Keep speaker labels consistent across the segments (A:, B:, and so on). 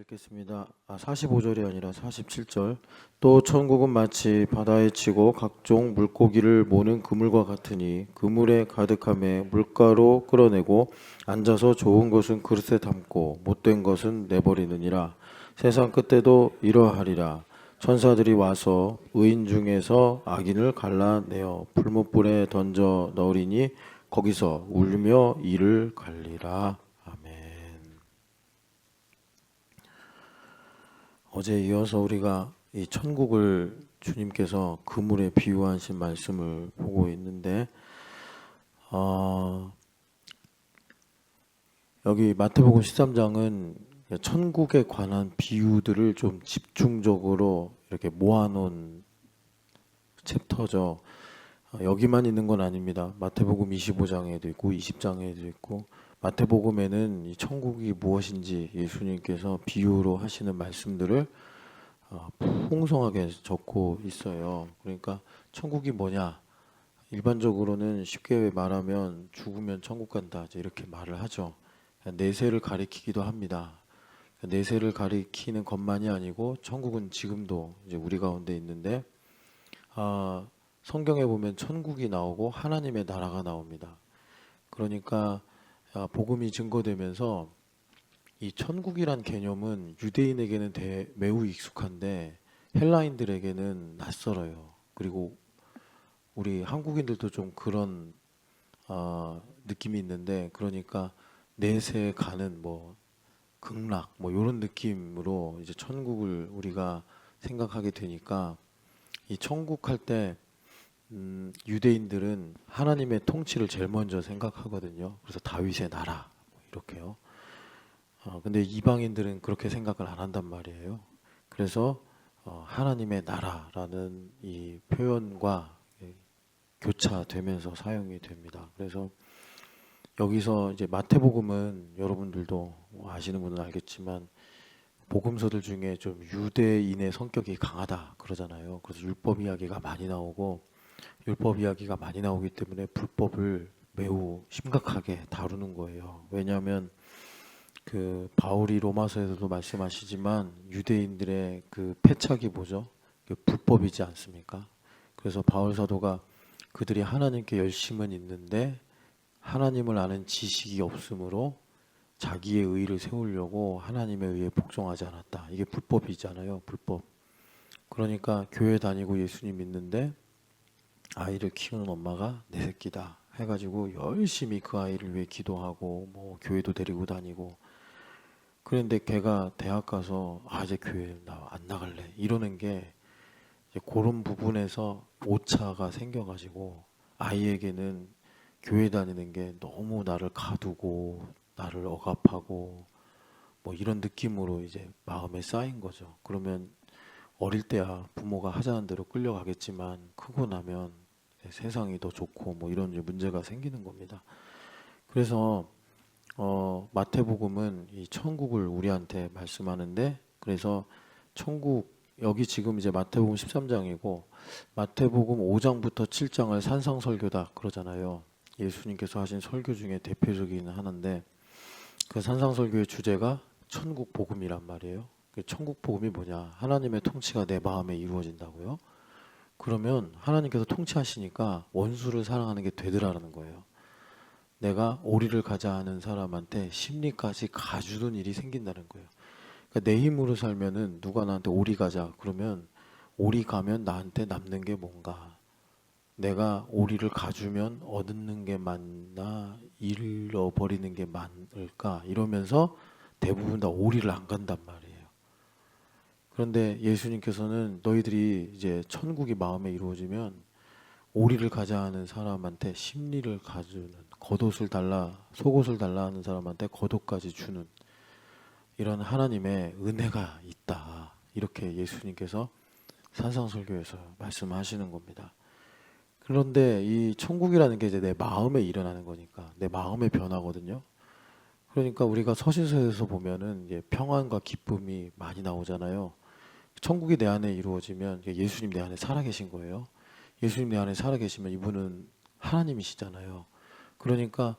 A: 읽겠습니다. 45절이 아니라 47절. 또 천국은 마치 바다에 치고 각종 물고기를 모는 그물과 같으니 그물에 가득함에 물가로 끌어내고 앉아서 좋은 것은 그릇에 담고 못된 것은 내버리느니라. 세상 끝때도 이러하리라. 천사들이 와서 의인 중에서 악인을 갈라내어 불못불에 던져 넣으리니 거기서 울며 이를 갈리라. 아멘. 어제 이어서 우리가 이 천국을 주님께서 그물에 비유하신 말씀을 보고 있는데 여기 마태복음 13장은 천국에 관한 비유들을 좀 집중적으로 이렇게 모아놓은 챕터죠. 여기만 있는 건 아닙니다. 마태복음 25장에도 있고 20장에도 있고 마태복음에는 이 천국이 무엇인지 예수님께서 비유로 하시는 말씀들을 풍성하게 적고 있어요. 그러니까 천국이 뭐냐? 일반적으로는 쉽게 말하면 죽으면 천국 간다 이렇게 말을 하죠. 내세를 가리키기도 합니다. 내세를 가리키는 것만이 아니고 천국은 지금도 이제 우리 가운데 있는데 성경에 보면 천국이 나오고 하나님의 나라가 나옵니다. 그러니까 복음이 증거되면서 이 천국이란 개념은 유대인에게는 매우 익숙한데 헬라인들에게는 낯설어요. 그리고 우리 한국인들도 좀 그런 느낌이 있는데, 그러니까 내세 가는 뭐 극락 뭐 이런 느낌으로 이제 천국을 우리가 생각하게 되니까 이 천국 할 때 유대인들은 하나님의 통치를 제일 먼저 생각하거든요. 그래서 다윗의 나라 뭐 이렇게요. 근데 이방인들은 그렇게 생각을 안 한단 말이에요. 그래서 하나님의 나라라는 이 표현과 교차되면서 사용이 됩니다. 그래서 여기서 이제 마태복음은 여러분들도 아시는 분은 알겠지만 복음서들 중에 좀 유대인의 성격이 강하다 그러잖아요. 그래서 율법 이야기가 많이 나오고, 율법 이야기가 많이 나오기 때문에 불법을 매우 심각하게 다루는 거예요. 왜냐하면 그 바울이 로마서에서도 말씀하시지만 유대인들의 그 패착이 뭐죠? 불법이지 않습니까? 그래서 바울 사도가 그들이 하나님께 열심은 있는데 하나님을 아는 지식이 없으므로 자기의 의를 세우려고 하나님의 의에 복종하지 않았다. 이게 불법이잖아요. 불법. 그러니까 교회 다니고 예수님 믿는데 아이를 키우는 엄마가 내 새끼다 해가지고 열심히 그 아이를 위해 기도하고 뭐 교회도 데리고 다니고, 그런데 걔가 대학 가서 이제 교회 나 안 나갈래 이러는 게 이제 그런 부분에서 오차가 생겨가지고 아이에게는 교회 다니는 게 너무 나를 가두고 나를 억압하고 뭐 이런 느낌으로 이제 마음에 쌓인 거죠. 그러면 어릴 때야 부모가 하자는 대로 끌려가겠지만 크고 나면 세상이 더 좋고 뭐 이런 문제가 생기는 겁니다. 그래서 마태복음은 이 천국을 우리한테 말씀하는데, 그래서 천국 여기 지금 이제 마태복음 13장이고 마태복음 5장부터 7장을 산상설교다 그러잖아요. 예수님께서 하신 설교 중에 대표적인 하나인데 그 산상설교의 주제가 천국 복음이란 말이에요. 천국 복음이 뭐냐? 하나님의 통치가 내 마음에 이루어진다고요? 그러면 하나님께서 통치하시니까 원수를 사랑하는 게 되더라라는 거예요. 내가 오리를 가자 하는 사람한테 심리까지 가주는 일이 생긴다는 거예요. 그러니까 내 힘으로 살면은 누가 나한테 오리 가자 그러면 오리 가면 나한테 남는 게 뭔가, 내가 오리를 가주면 얻는 게 많나 잃어버리는 게 많을까 이러면서 대부분 다 오리를 안 간단 말이에요. 그런데 예수님께서는 너희들이 이제 천국이 마음에 이루어지면 오리를 가자 하는 사람한테 심리를 가주는, 겉옷을 달라 속옷을 달라 하는 사람한테 겉옷까지 주는 이런 하나님의 은혜가 있다. 이렇게 예수님께서 산상설교에서 말씀하시는 겁니다. 그런데 이 천국이라는 게 이제 내 마음에 일어나는 거니까 내 마음의 변화거든요. 그러니까 우리가 서신서에서 보면은 이제 평안과 기쁨이 많이 나오잖아요. 천국이 내 안에 이루어지면 예수님 내 안에 살아계신 거예요. 예수님 내 안에 살아계시면 이분은 하나님이시잖아요. 그러니까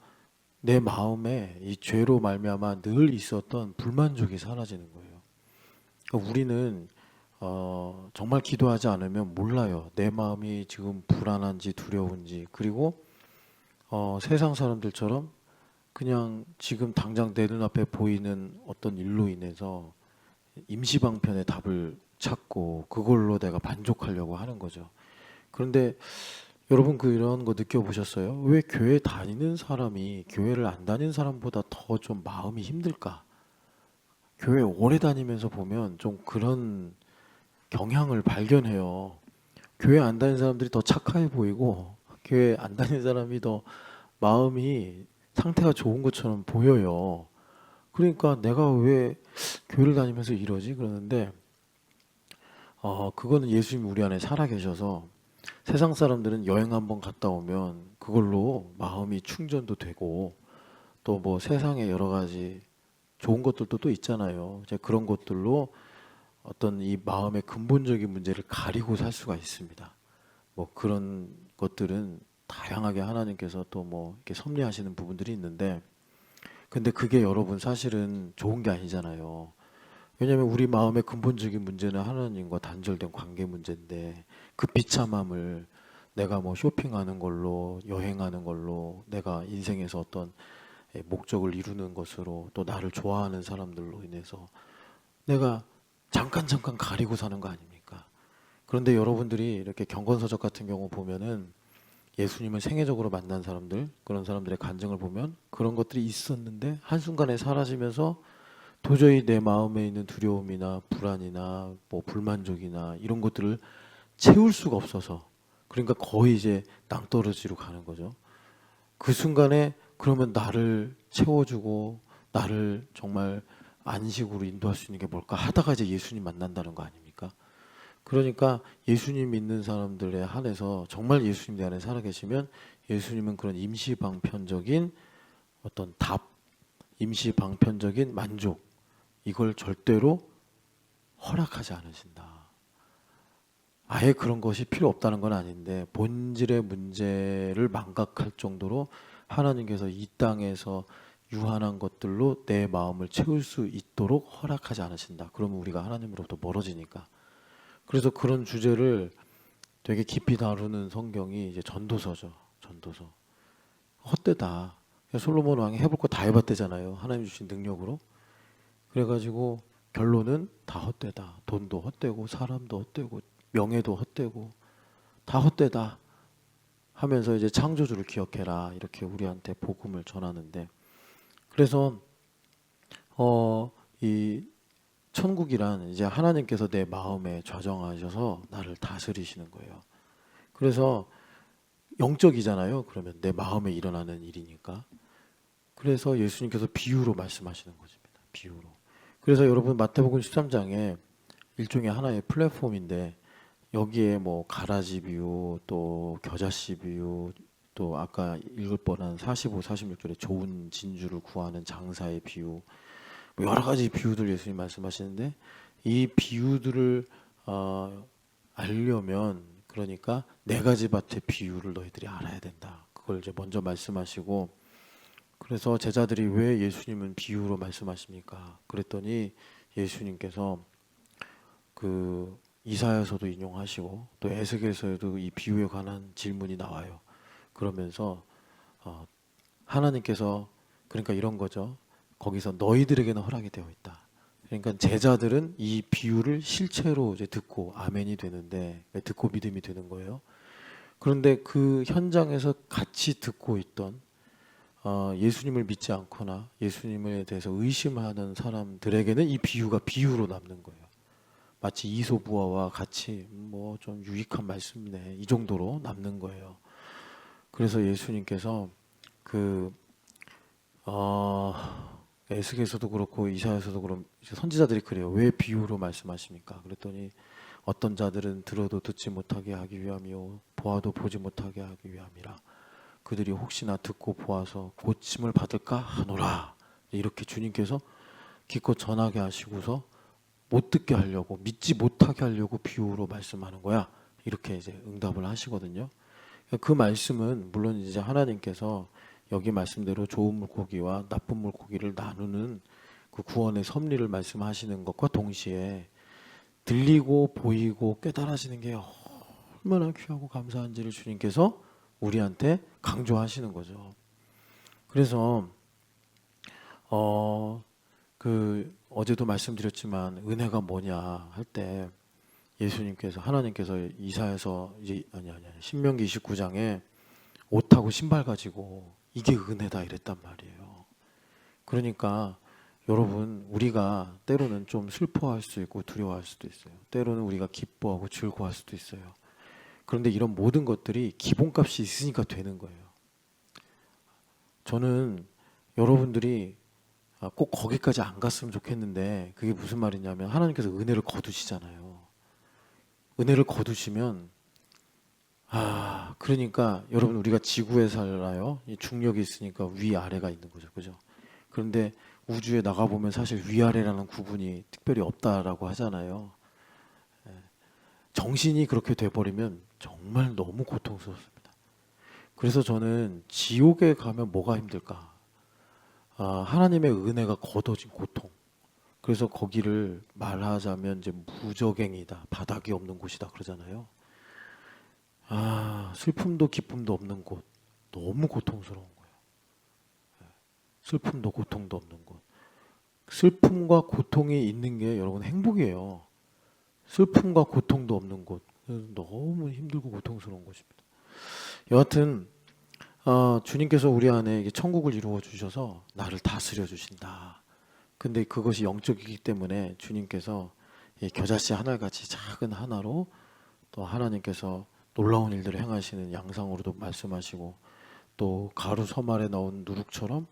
A: 내 마음에 이 죄로 말미암아 늘 있었던 불만족이 사라지는 거예요. 그러니까 우리는 정말 기도하지 않으면 몰라요. 내 마음이 지금 불안한지 두려운지. 그리고 세상 사람들처럼 그냥 지금 당장 내 눈앞에 보이는 어떤 일로 인해서 임시방편의 답을 찾고 그걸로 내가 만족하려고 하는 거죠. 그런데 여러분 이런 거 느껴보셨어요? 왜 교회 다니는 사람이 교회를 안 다니는 사람보다 더 좀 마음이 힘들까? 교회 오래 다니면서 보면 좀 그런 경향을 발견해요. 교회 안 다니는 사람들이 더 착해 보이고 교회 안 다니는 사람이 더 마음이 상태가 좋은 것처럼 보여요. 그러니까 내가 왜 교회를 다니면서 이러지? 그러는데 그거는 예수님이 우리 안에 살아 계셔서 세상 사람들은 여행 한번 갔다 오면 그걸로 마음이 충전도 되고 또 뭐 세상에 여러 가지 좋은 것들도 또 있잖아요. 이제 그런 것들로 어떤 이 마음의 근본적인 문제를 가리고 살 수가 있습니다. 뭐 그런 것들은 다양하게 하나님께서 또 뭐 이렇게 섭리하시는 부분들이 있는데 근데 그게 여러분 사실은 좋은 게 아니잖아요. 왜냐하면 우리 마음의 근본적인 문제는 하나님과 단절된 관계 문제인데 그 비참함을 내가 뭐 쇼핑하는 걸로 여행하는 걸로 내가 인생에서 어떤 목적을 이루는 것으로 또 나를 좋아하는 사람들로 인해서 내가 잠깐 가리고 사는 거 아닙니까? 그런데 여러분들이 이렇게 경건서적 같은 경우 보면은 예수님을 생애적으로 만난 사람들, 그런 사람들의 간증을 보면 그런 것들이 있었는데 한순간에 사라지면서 도저히 내 마음에 있는 두려움이나 불안이나 뭐 불만족이나 이런 것들을 채울 수가 없어서 그러니까 거의 이제 낭떠러지로 가는 거죠. 그 순간에 그러면 나를 채워주고 나를 정말 안식으로 인도할 수 있는 게 뭘까 하다가 이제 예수님 만난다는 거 아닙니까? 그러니까 예수님 믿는 사람들에 한해서 정말 예수님 내 안에 살아계시면 예수님은 그런 임시방편적인 어떤 답, 임시방편적인 만족 이걸 절대로 허락하지 않으신다. 아예 그런 것이 필요 없다는 건 아닌데 본질의 문제를 망각할 정도로 하나님께서 이 땅에서 유한한 것들로 내 마음을 채울 수 있도록 허락하지 않으신다. 그러면 우리가 하나님으로부터 멀어지니까. 그래서 그런 주제를 되게 깊이 다루는 성경이 이제 전도서죠. 전도서. 헛되다. 솔로몬 왕이 해볼 거 다 해봤대잖아요. 하나님 주신 능력으로. 그래가지고 결론은 다 헛되다. 돈도 헛되고 사람도 헛되고 명예도 헛되고 다 헛되다 하면서 이제 창조주를 기억해라 이렇게 우리한테 복음을 전하는데 그래서 이 천국이란 이제 하나님께서 내 마음에 좌정하셔서 나를 다스리시는 거예요. 그래서 영적이잖아요. 그러면 내 마음에 일어나는 일이니까. 그래서 예수님께서 비유로 말씀하시는 것입니다. 비유로. 그래서 여러분 마태복음 13장에 일종의 하나의 플랫폼인데 여기에 뭐 가라지 비유, 또 겨자씨 비유, 또 아까 읽을 뻔한 45, 46절에 좋은 진주를 구하는 장사의 비유, 뭐 여러 가지 비유들 예수님 말씀하시는데 이 비유들을 알려면 그러니까 네 가지 밭의 비유를 너희들이 알아야 된다. 그걸 이제 먼저 말씀하시고 그래서 제자들이 왜 예수님은 비유로 말씀하십니까? 그랬더니 예수님께서 그 이사야서도 인용하시고 또 에스겔서에도 이 비유에 관한 질문이 나와요. 그러면서 하나님께서 그러니까 이런 거죠. 거기서 너희들에게는 허락이 되어 있다. 그러니까 제자들은 이 비유를 실체로 이제 듣고 아멘이 되는데 듣고 믿음이 되는 거예요. 그런데 그 현장에서 같이 듣고 있던 예수님을 믿지 않거나 예수님에 대해서 의심하는 사람들에게는 이 비유가 비유로 남는 거예요. 마치 이소부화와 같이 뭐 좀 유익한 말씀이네 이 정도로 남는 거예요. 그래서 예수님께서 그 에스겔서도 그렇고 이사야서도 그렇고 선지자들이 그래요. 왜 비유로 말씀하십니까? 그랬더니 어떤 자들은 들어도 듣지 못하게 하기 위함이요 보아도 보지 못하게 하기 위함이라. 그들이 혹시나 듣고 보아서 고침을 받을까 하노라. 이렇게 주님께서 기껏 전하게 하시고서 못 듣게 하려고 믿지 못하게 하려고 비유로 말씀하는 거야. 이렇게 이제 응답을 하시거든요. 그 말씀은 물론 이제 하나님께서 여기 말씀대로 좋은 물고기와 나쁜 물고기를 나누는 그 구원의 섭리를 말씀하시는 것과 동시에 들리고 보이고 깨달아지는 게 얼마나 귀하고 감사한지를 주님께서 우리한테 강조하시는 거죠. 그래서 어제도 말씀드렸지만 은혜가 뭐냐 할 때 예수님께서 하나님께서 이사야서 신명기 29장에 옷하고 신발 가지고 이게 은혜다 이랬단 말이에요. 그러니까 여러분, 우리가 때로는 좀 슬퍼할 수 있고 두려워할 수도 있어요. 때로는 우리가 기뻐하고 즐거워할 수도 있어요. 그런데 이런 모든 것들이 기본값이 있으니까 되는 거예요. 저는 여러분들이 꼭 거기까지 안 갔으면 좋겠는데, 그게 무슨 말이냐면 하나님께서 은혜를 거두시잖아요. 은혜를 거두시면 그러니까 여러분, 우리가 지구에 살아요. 이 중력이 있으니까 위아래가 있는 거죠. 그죠? 그런데 우주에 나가보면 사실 위아래라는 구분이 특별히 없다라고 하잖아요. 정신이 그렇게 돼버리면 정말 너무 고통스럽습니다. 그래서 저는 지옥에 가면 뭐가 힘들까? 하나님의 은혜가 걷어진 고통. 그래서 거기를 말하자면 이제 무저갱이다, 바닥이 없는 곳이다 그러잖아요. 슬픔도 기쁨도 없는 곳, 너무 고통스러운 거예요. 슬픔도 고통도 없는 곳. 슬픔과 고통이 있는 게 여러분 행복이에요. 슬픔과 고통도 없는 곳, 너무 힘들고 고통스러운 곳입니다. 여하튼 주님께서 우리 안에 이게 천국을 이루어 주셔서 나를 다스려 주신다. 근데 그것이 영적이기 때문에 주님께서 이 겨자씨 하나같이 작은 하나로 또 하나님께서 놀라운 일들을 행하시는 양상으로도 말씀하시고, 또 가루 섬알에 넣은 누룩처럼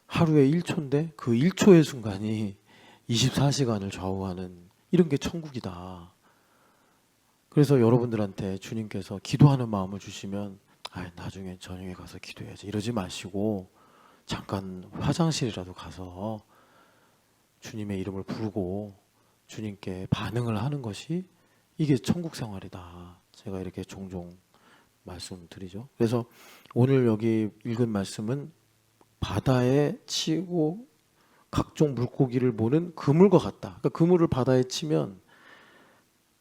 A: 하루에 1초인데 그 1초의 순간이 24시간을 좌우하는, 이런 게 천국이다. 그래서 여러분들한테 주님께서 기도하는 마음을 주시면 나중에 저녁에 가서 기도해야지 이러지 마시고 잠깐 화장실이라도 가서 주님의 이름을 부르고 주님께 반응을 하는 것이 이게 천국 생활이다. 제가 이렇게 종종 말씀드리죠. 그래서 오늘 여기 읽은 말씀은 바다에 치고 각종 물고기를 보는 그물과 같다. 그러니까 그물을 바다에 치면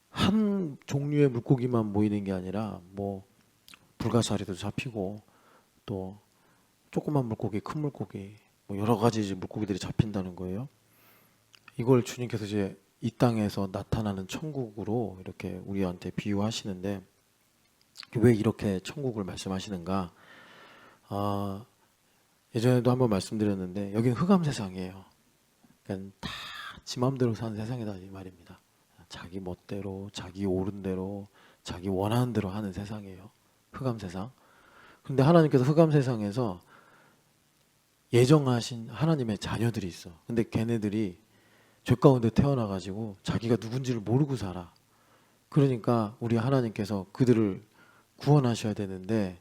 A: 한 종류의 물고기만 모이는 게 아니라 뭐 불가사리도 잡히고 또 조그만 물고기, 큰 물고기, 뭐 여러 가지 이제 물고기들이 잡힌다는 거예요. 이걸 주님께서 이제 이 땅에서 나타나는 천국으로 이렇게 우리한테 비유하시는데, 왜 이렇게 천국을 말씀하시는가? 예전에도 한번 말씀드렸는데 여기는 흑암 세상이에요. 그러니까 다 지 마음대로 사는 세상이다 이 말입니다. 자기 멋대로, 자기 옳은 대로, 자기 원하는 대로 하는 세상이에요. 흑암 세상. 그런데 하나님께서 흑암 세상에서 예정하신 하나님의 자녀들이 있어. 근데 걔네들이 죄 가운데 태어나가지고 자기가 누군지를 모르고 살아. 그러니까 우리 하나님께서 그들을 구원하셔야 되는데,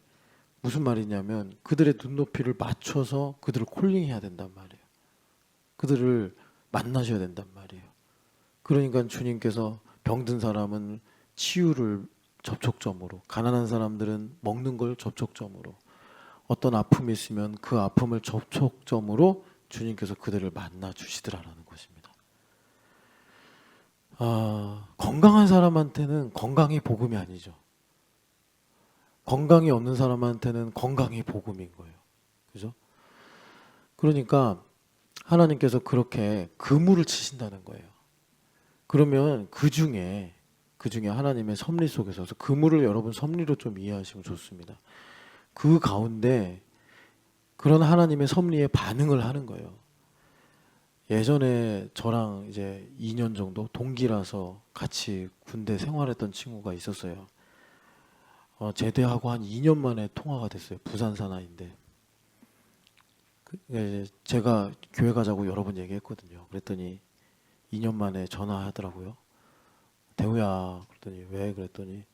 A: 무슨 말이냐면 그들의 눈높이를 맞춰서 그들을 콜링해야 된단 말이에요. 그들을 만나셔야 된단 말이에요. 그러니까 주님께서 병든 사람은 치유를 접촉점으로, 가난한 사람들은 먹는 걸 접촉점으로, 어떤 아픔이 있으면 그 아픔을 접촉점으로 주님께서 그들을 만나 주시더라라는 것입니다. 건강한 사람한테는 건강이 복음이 아니죠. 건강이 없는 사람한테는 건강이 복음인 거예요. 그죠? 그러니까 하나님께서 그렇게 그물을 치신다는 거예요. 그러면 그 중에 하나님의 섭리 속에서, 그물을 여러분 섭리로 좀 이해하시면 좋습니다. 그 가운데 그런 하나님의 섭리에 반응을 하는 거예요. 예전에 저랑 이제 2년 정도 동기라서 같이 군대 생활했던 친구가 있었어요. 제대하고 한 2년 만에 통화가 됐어요. 부산 사나이인데. 제가 교회 가자고 여러 번 얘기했거든요. 그랬더니 2년 만에 전화하더라고요. 대우야, 그랬더니 왜? 그랬더니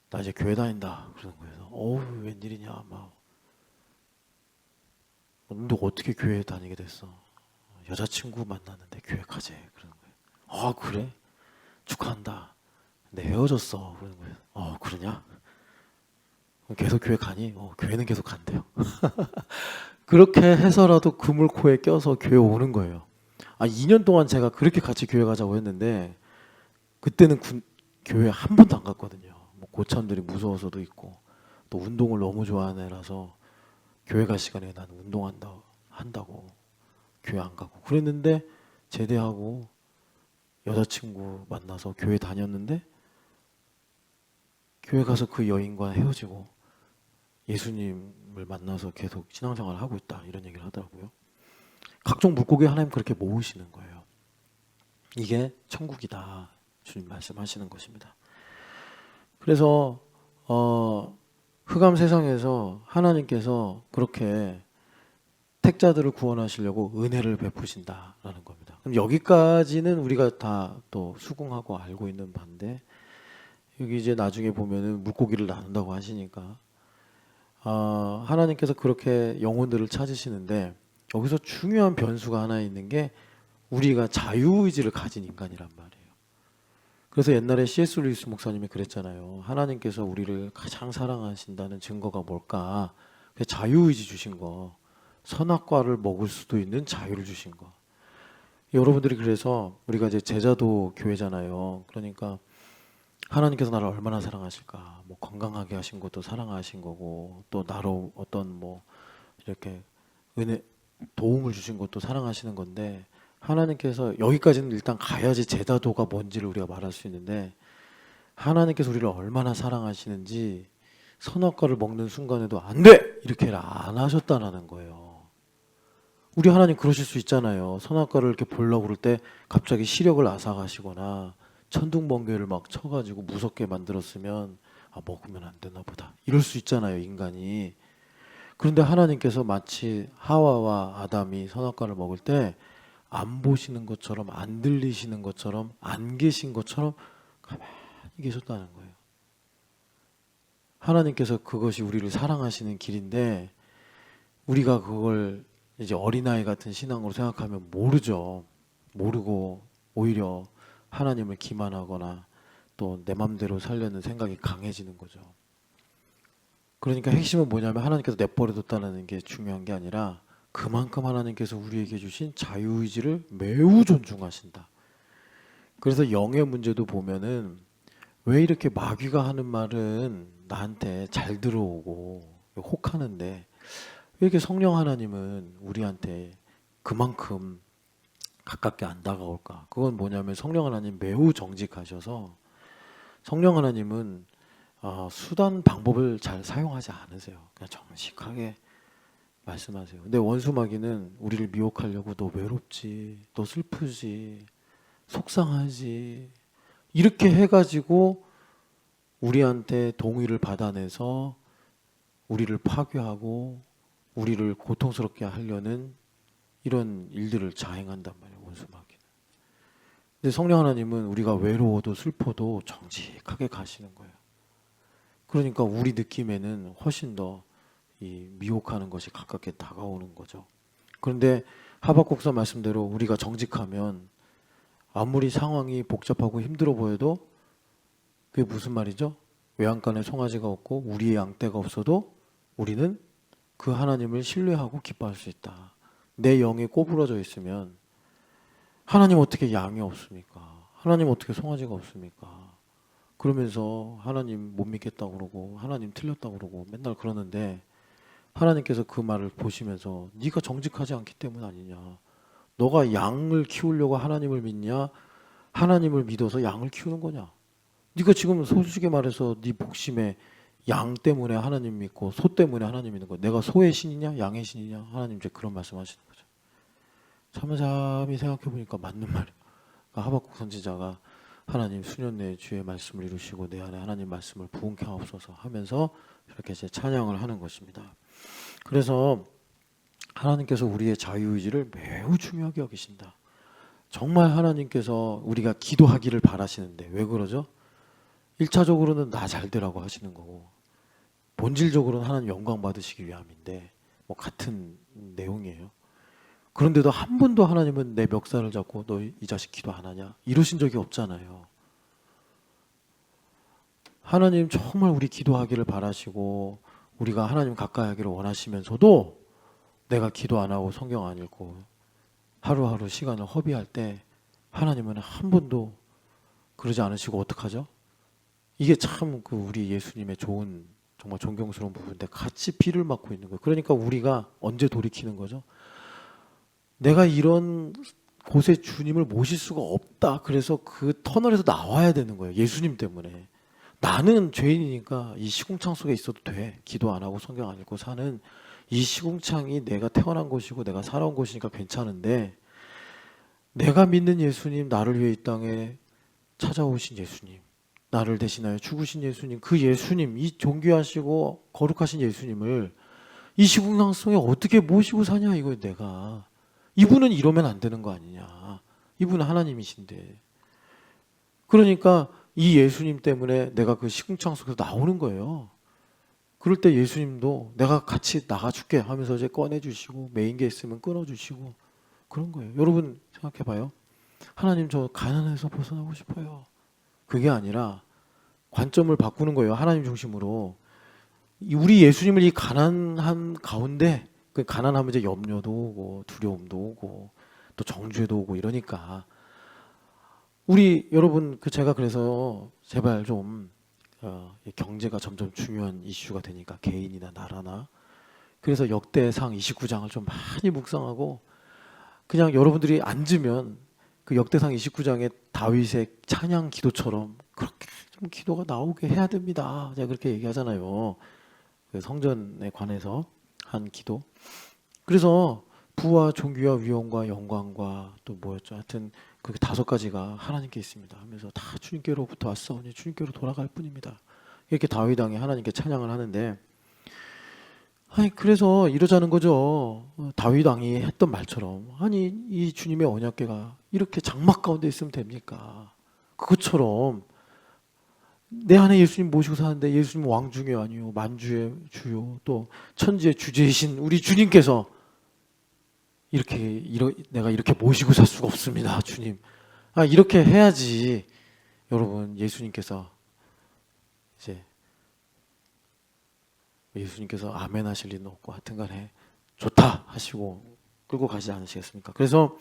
A: 나 이제 교회 다닌다 그러는 거예요. 어우, 웬일이냐 막. 너 어떻게 교회 다니게 됐어? 여자친구 만났는데 교회 가재 그러는 거예요. 그래? 축하한다. 근데 헤어졌어 그러는 거예요. 그러냐? 계속 교회 가니? 교회는 계속 간대요. 그렇게 해서라도 그물코에 껴서 교회 오는 거예요. 2년 동안 제가 그렇게 같이 교회 가자고 했는데 그때는 교회 한 번도 안 갔거든요. 뭐 고참들이 무서워서도 있고 또 운동을 너무 좋아하는 애라서 교회 갈 시간에 나는 한다고 교회 안 가고 그랬는데 제대하고 여자친구 만나서 교회 다녔는데 교회 가서 그 여인과 헤어지고 예수님을 만나서 계속 신앙생활을 하고 있다 이런 얘기를 하더라고요. 각종 물고기 하나님 그렇게 모으시는 거예요. 이게 천국이다 주님 말씀하시는 것입니다. 그래서 흑암 세상에서 하나님께서 그렇게 택자들을 구원하시려고 은혜를 베푸신다라는 겁니다. 그럼 여기까지는 우리가 다 또 수긍하고 알고 있는 바인데 여기 이제 나중에 보면은 물고기를 나눈다고 하시니까 하나님께서 그렇게 영혼들을 찾으시는데 여기서 중요한 변수가 하나 있는 게 우리가 자유의지를 가진 인간이란 말이에요. 그래서 옛날에 C.S. 루이스 목사님이 그랬잖아요. 하나님께서 우리를 가장 사랑하신다는 증거가 뭘까? 자유의지 주신 거. 선악과를 먹을 수도 있는 자유를 주신 거. 여러분들이 그래서 우리가 이제 제자도 교회잖아요. 그러니까 하나님께서 나를 얼마나 사랑하실까? 뭐 건강하게 하신 것도 사랑하신 거고 또 나로 어떤 뭐 이렇게 은혜 도움을 주신 것도 사랑하시는 건데 하나님께서 여기까지는 일단 가야지 제자도가 뭔지를 우리가 말할 수 있는데 하나님께서 우리를 얼마나 사랑하시는지 선악과를 먹는 순간에도 안 돼! 이렇게 안 하셨다는 거예요. 우리 하나님 그러실 수 있잖아요. 선악과를 이렇게 보려고 그럴 때 갑자기 시력을 앗아가시거나 천둥번개를 막 쳐가지고 무섭게 만들었으면 먹으면 안 되나 보다 이럴 수 있잖아요 인간이. 그런데 하나님께서 마치 하와와 아담이 선악과를 먹을 때 안 보시는 것처럼 안 들리시는 것처럼 안 계신 것처럼 가만히 계셨다는 거예요. 하나님께서 그것이 우리를 사랑하시는 길인데 우리가 그걸 이제 어린아이 같은 신앙으로 생각하면 모르죠. 모르고 오히려 하나님을 기만하거나 또 내 맘대로 살려는 생각이 강해지는 거죠. 그러니까 핵심은 뭐냐면 하나님께서 내버려뒀다는 게 중요한 게 아니라 그만큼 하나님께서 우리에게 주신 자유의지를 매우 존중하신다. 그래서 영의 문제도 보면은 왜 이렇게 마귀가 하는 말은 나한테 잘 들어오고 혹하는데 왜 이렇게 성령 하나님은 우리한테 그만큼 가깝게 안 다가올까? 그건 뭐냐면 성령 하나님 매우 정직하셔서 성령 하나님은 수단 방법을 잘 사용하지 않으세요. 그냥 정직하게 말씀하세요. 근데 원수 마귀는 우리를 미혹하려고 너 외롭지, 너 슬프지, 속상하지 이렇게 해가지고 우리한테 동의를 받아내서 우리를 파괴하고 우리를 고통스럽게 하려는 이런 일들을 자행한단 말이에요. 원수 마귀는. 근데 성령 하나님은 우리가 외로워도 슬퍼도 정직하게 가시는 거예요. 그러니까 우리 느낌에는 훨씬 더 이 미혹하는 것이 가깝게 다가오는 거죠. 그런데 하박국서 말씀대로 우리가 정직하면 아무리 상황이 복잡하고 힘들어 보여도 그게 무슨 말이죠? 외양간에 송아지가 없고 우리의 양떼가 없어도 우리는 그 하나님을 신뢰하고 기뻐할 수 있다. 내 영이 꼬부러져 있으면 하나님 어떻게 양이 없습니까? 하나님 어떻게 송아지가 없습니까? 그러면서 하나님 못 믿겠다고 그러고 하나님 틀렸다고 그러고 맨날 그러는데 하나님께서 그 말을 보시면서 네가 정직하지 않기 때문 아니냐. 너가 양을 키우려고 하나님을 믿냐? 하나님을 믿어서 양을 키우는 거냐? 네가 지금 솔직히 말해서 네 복심에 양 때문에 하나님 믿고 소 때문에 하나님 믿는 거야. 내가 소의 신이냐 양의 신이냐? 하나님 이제 그런 말씀하시는 거죠. 참참히 생각해 보니까 맞는 말이에요. 그러니까 하박국 선지자가 하나님 수년 내에 주의 말씀을 이루시고 내 안에 하나님 말씀을 부응케 하옵소서 하면서 이렇게 이제 찬양을 하는 것입니다. 그래서 하나님께서 우리의 자유의지를 매우 중요하게 여기신다. 정말 하나님께서 우리가 기도하기를 바라시는데 왜 그러죠? 1차적으로는 나 잘되라고 하시는 거고 본질적으로는 하나님 영광 받으시기 위함인데 뭐 같은 내용이에요. 그런데도 한 번도 하나님은 내 멱살을 잡고 너 이 자식 기도 안 하냐? 이러신 적이 없잖아요. 하나님 정말 우리 기도하기를 바라시고 우리가 하나님 가까이 하기를 원하시면서도 내가 기도 안 하고 성경 안 읽고 하루하루 시간을 허비할 때 하나님은 한 번도 그러지 않으시고 어떡하죠? 이게 참 그 우리 예수님의 좋은 정말 존경스러운 부분인데 같이 비를 맞고 있는 거예요. 그러니까 우리가 언제 돌이키는 거죠? 내가 이런 곳에 주님을 모실 수가 없다. 그래서 그 터널에서 나와야 되는 거예요. 예수님 때문에. 나는 죄인이니까 이 시궁창 속에 있어도 돼. 기도 안 하고 성경 안 읽고 사는 이 시궁창이 내가 태어난 곳이고 내가 살아온 곳이니까 괜찮은데, 내가 믿는 예수님, 나를 위해 이 땅에 찾아오신 예수님, 나를 대신하여 죽으신 예수님, 그 예수님, 이 존귀하시고 거룩하신 예수님을 이 시궁창 속에 어떻게 모시고 사냐 이거예요. 내가 이분은 이러면 안 되는 거 아니냐. 이분은 하나님이신데. 그러니까 이 예수님 때문에 내가 그 시궁창 속에서 나오는 거예요. 그럴 때 예수님도 내가 같이 나가줄게 하면서 이제 꺼내주시고 메인게 있으면 끊어주시고 그런 거예요. 여러분 생각해봐요. 하나님, 저 가난해서 벗어나고 싶어요. 그게 아니라 관점을 바꾸는 거예요. 하나님 중심으로. 우리 예수님을 이 가난한 가운데, 그 가난하면 이제 염려도 오고 두려움도 오고 또 정죄도 오고 이러니까 우리 여러분, 그 제가 그래서 제발 좀 경제가 점점 중요한 이슈가 되니까 개인이나 나라나, 그래서 역대상 29장을 좀 많이 묵상하고 그냥 여러분들이 앉으면 그 역대상 29장의 다윗의 찬양 기도처럼 그렇게 좀 기도가 나오게 해야 됩니다. 제가 그렇게 얘기하잖아요. 그 성전에 관해서 한 기도. 그래서 부와 존귀와 위엄과 영광과 또 뭐였죠? 하여튼 그 5가지가 하나님께 있습니다 하면서 다 주님께로부터 왔사오니 주님께로 돌아갈 뿐입니다. 이렇게 다윗 왕이 하나님께 찬양을 하는데, 아니 그래서 이러자는 거죠. 다윗 왕이 했던 말처럼, 아니 이 주님의 언약궤가 이렇게 장막 가운데 있으면 됩니까? 그것처럼 내 안에 예수님 모시고 사는데 예수님 왕중의 아니요 만주의 주요 또 천지의 주제이신 우리 주님께서 내가 이렇게 모시고 살 수가 없습니다, 주님. 이렇게 해야지 여러분, 예수님께서 아멘 하실 리는 없고 하여튼간에 좋다 하시고 끌고 가지 않으시겠습니까? 그래서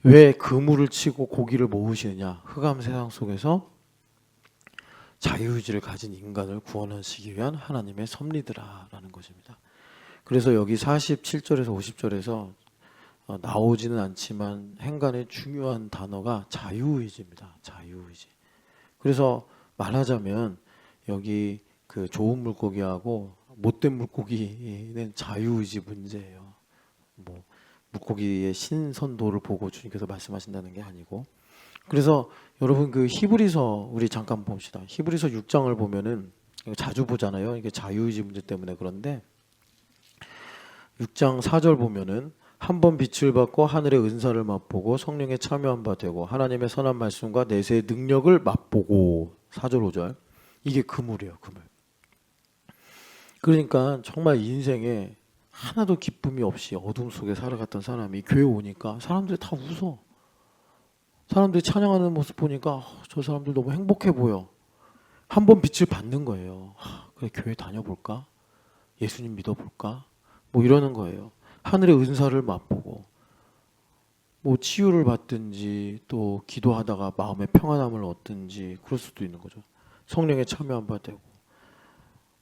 A: 왜 그물을 치고 고기를 모으시느냐? 흑암 세상 속에서 자유의지를 가진 인간을 구원하시기 위한 하나님의 섭리더라라는 것입니다. 그래서 여기 47절에서 50절에서 나오지는 않지만 행간의 중요한 단어가 자유의지입니다. 자유의지. 그래서 말하자면 여기 그 좋은 물고기하고 못된 물고기는 자유의지 문제예요. 뭐 물고기의 신선도를 보고 주님께서 말씀하신다는 게 아니고. 그래서 여러분 그 히브리서 우리 잠깐 봅시다. 히브리서 6장을 보면은 이거 자주 보잖아요. 이게 자유의지 문제 때문에. 그런데 6장 4절 보면은 한 번 빛을 받고 하늘의 은사를 맛보고 성령에 참여한 바 되고 하나님의 선한 말씀과 내세의 능력을 맛보고, 4절 5절 이게 그물이에요. 그물. 그러니까 정말 인생에 하나도 기쁨이 없이 어둠 속에 살아갔던 사람이 교회 오니까 사람들이 다 웃어. 사람들이 찬양하는 모습 보니까 저 사람들 너무 행복해 보여. 한 번 빛을 받는 거예요. 그래 교회 다녀볼까? 예수님 믿어볼까? 뭐 이러는 거예요. 하늘의 은사를 맛보고 뭐 치유를 받든지 또 기도하다가 마음의 평안함을 얻든지 그럴 수도 있는 거죠. 성령에 참여한 바 되고.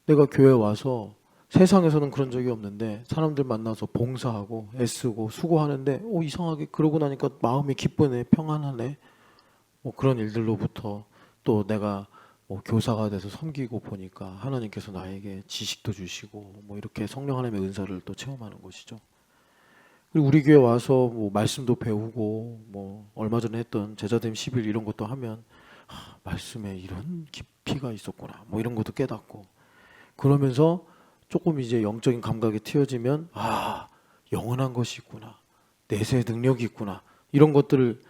A: 내가 교회 와서 세상에서는 그런 적이 없는데 사람들 만나서 봉사하고 애쓰고 수고하는데 이상하게 그러고 나니까 마음이 기쁘네, 평안하네. 뭐 그런 일들로부터 또 내가 뭐 교사가 돼서 섬기고 보니까 하나님께서 나에게 지식도 주시고 뭐 이렇게 성령 하나님의 은사를 또 체험하는 것이죠. 그리고 우리 교회 와서 뭐 말씀도 배우고 뭐 얼마 전에 했던 제자됨 10일 이런 것도 하면 말씀에 이런 깊이가 있었구나 뭐 이런 것도 깨닫고, 그러면서 조금 이제 영적인 감각이 튀어지면 영원한 것이 있구나, 내세의 능력이 있구나, 이런 것들을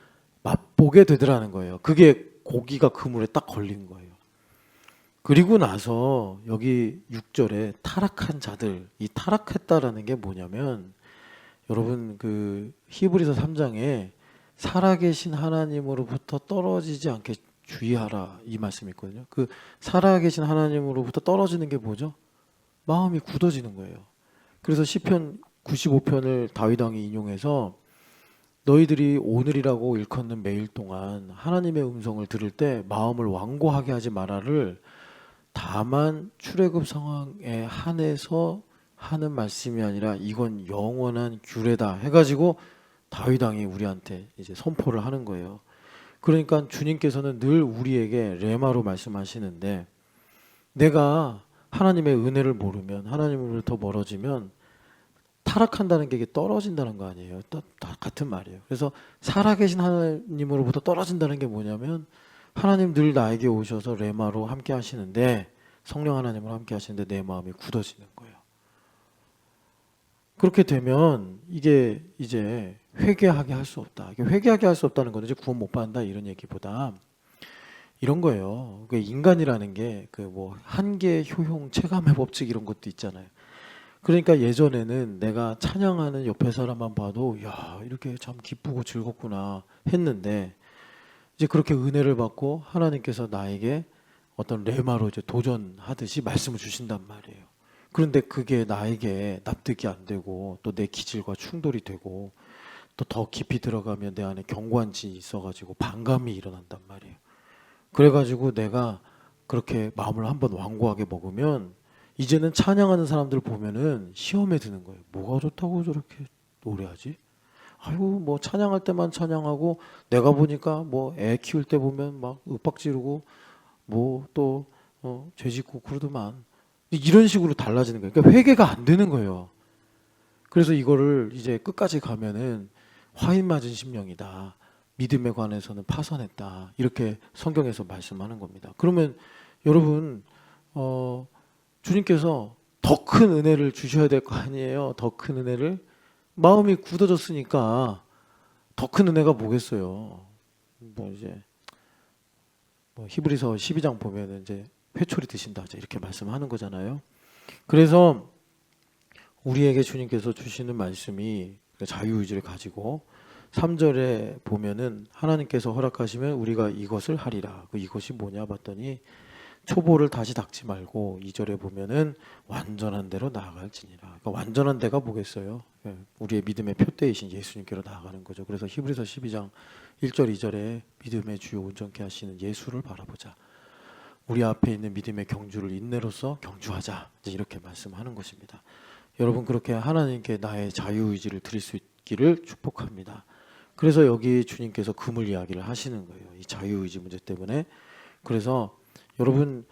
A: 맛보게 되더라는 거예요. 그게 고기가 그물에 딱 걸린 거예요. 그리고 나서 여기 6절에 타락한 자들, 이 타락했다라는 게 뭐냐면 여러분 그 히브리서 3장에 살아계신 하나님으로부터 떨어지지 않게 주의하라 이 말씀이 있거든요. 그 살아계신 하나님으로부터 떨어지는 게 뭐죠? 마음이 굳어지는 거예요. 그래서 시편 95편을 다윗 왕이 인용해서 너희들이 오늘이라고 일컫는 매일 동안 하나님의 음성을 들을 때 마음을 완고하게 하지 말아를 다만 출애굽 상황에 한해서 하는 말씀이 아니라 이건 영원한 규례다 해가지고 다윗 왕이 우리한테 이제 선포를 하는 거예요. 그러니까 주님께서는 늘 우리에게 레마로 말씀하시는데 내가 하나님의 은혜를 모르면 하나님으로부터 멀어지면 타락한다는 게 이게 떨어진다는 거 아니에요. 다 같은 말이에요. 그래서 살아계신 하나님으로부터 떨어진다는 게 뭐냐면 하나님 늘 나에게 오셔서 레마로 함께 하시는데 성령 하나님으로 함께 하시는데 내 마음이 굳어지는 거예요. 그렇게 되면 이게 이제 회개하게 할 수 없다. 이게 회개하게 할 수 없다는 건 이제 구원 못 받는다 이런 얘기보다 이런 거예요. 그 인간이라는 게 그 뭐 한계, 효용, 체감의 법칙 이런 것도 있잖아요. 그러니까 예전에는 내가 찬양하는 옆에 사람만 봐도 야 이렇게 참 기쁘고 즐겁구나 했는데 이제 그렇게 은혜를 받고 하나님께서 나에게 어떤 레마로 이제 도전하듯이 말씀을 주신단 말이에요. 그런데 그게 나에게 납득이 안 되고 또 내 기질과 충돌이 되고 또 더 깊이 들어가면 내 안에 경관진이 있어가지고 반감이 일어난단 말이에요. 그래가지고 내가 그렇게 마음을 한번 완고하게 먹으면 이제는 찬양하는 사람들 보면은 시험에 드는 거예요. 뭐가 좋다고 저렇게 노래하지? 아이고 뭐 찬양할 때만 찬양하고 내가 보니까 뭐 애 키울 때 보면 막 윽박 지르고 뭐 또 죄 짓고 그러더만 이런 식으로 달라지는 거예요. 그러니까 회개가 안 되는 거예요. 그래서 이거를 이제 끝까지 가면은 화인 맞은 심령이다. 믿음에 관해서는 파산했다. 이렇게 성경에서 말씀하는 겁니다. 그러면 여러분 주님께서 더 큰 은혜를 주셔야 될 거 아니에요. 더 큰 은혜를 마음이 굳어졌으니까 더 큰 은혜가 뭐겠어요. 뭐 이제 뭐 히브리서 12장 보면은 이제 회초리 드신다 이렇게 말씀하는 거잖아요. 그래서 우리에게 주님께서 주시는 말씀이 자유의지를 가지고 3절에 보면은 하나님께서 허락하시면 우리가 이것을 하리라. 그 이것이 뭐냐 봤더니 초보를 다시 닦지 말고 2절에 보면은 완전한 대로 나아갈지니라. 그러니까 완전한 데가 뭐겠어요? 우리의 믿음의 표대이신 예수님께로 나아가는 거죠. 그래서 히브리서 12장 1절 2절에 믿음의 주요 온전케 하시는 예수를 바라보자. 우리 앞에 있는 믿음의 경주를 인내로서 경주하자. 이제 이렇게 말씀하는 것입니다. 여러분 그렇게 하나님께 나의 자유의지를 드릴 수 있기를 축복합니다. 그래서 여기 주님께서 금을 이야기를 하시는 거예요. 이 자유의지 문제 때문에. 그래서 여러분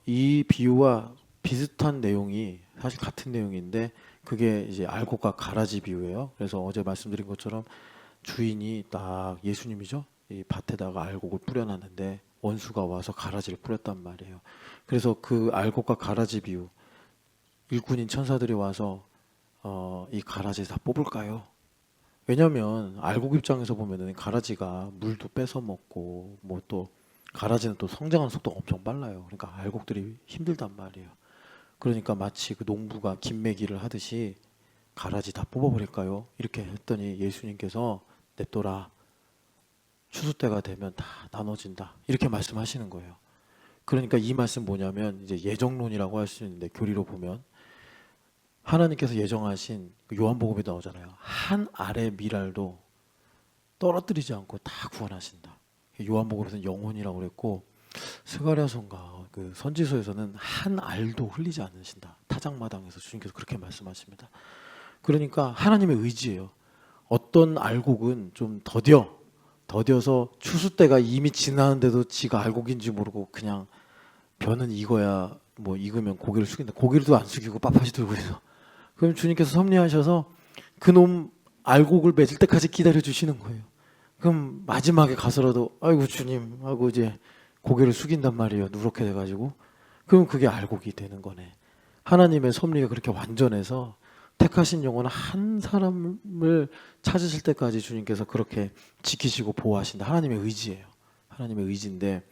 A: 이 비유와 비슷한 내용이 사실 같은 내용인데 그게 이제 알곡과 가라지 비유예요. 그래서 어제 말씀드린 것처럼 주인이 딱 예수님이죠. 이 밭에다가 알곡을 뿌려놨는데 원수가 와서 가라지를 뿌렸단 말이에요. 그래서 그 알곡과 가라지 비유 일꾼인 천사들이 와서 이 가라지 다 뽑을까요? 왜냐하면 알곡 입장에서 보면은 가라지가 물도 뺏어 먹고 뭐 또 가라지는 또 성장하는 속도가 엄청 빨라요. 그러니까 알곡들이 힘들단 말이에요. 그러니까 마치 그 농부가 김매기를 하듯이 가라지 다 뽑아버릴까요? 이렇게 했더니 예수님께서 냅둬라. 추수 때가 되면 다 나눠진다. 이렇게 말씀하시는 거예요. 그러니까 이 말씀 뭐냐면 이제 예정론이라고 할 수 있는데 교리로 보면 하나님께서 예정하신 요한복음에 나오잖아요. 한 알의 미랄도 떨어뜨리지 않고 다 구원하신다. 요한복음에서는 영혼이라고 그랬고 스가랴서인가 그 선지서에서는 한 알도 흘리지 않으신다. 타작마당에서 주님께서 그렇게 말씀하십니다. 그러니까 하나님의 의지예요. 어떤 알곡은 좀 더뎌서 추수 때가 이미 지나는데도 지가 알곡인지 모르고 그냥 벼는 익어야 뭐 익으면 고개를 숙인다. 고개도 안 숙이고 빳빳이 들고 있어. 그럼 주님께서 섭리하셔서 그놈 알곡을 맺을 때까지 기다려 주시는 거예요. 그럼 마지막에 가서라도 아이고 주님 하고 이제 고개를 숙인단 말이에요. 누렇게 돼가지고. 그럼 그게 알곡이 되는 거네. 하나님의 섭리가 그렇게 완전해서 택하신 영혼 한 사람을 찾으실 때까지 주님께서 그렇게 지키시고 보호하신다. 하나님의 의지예요. 하나님의 의지인데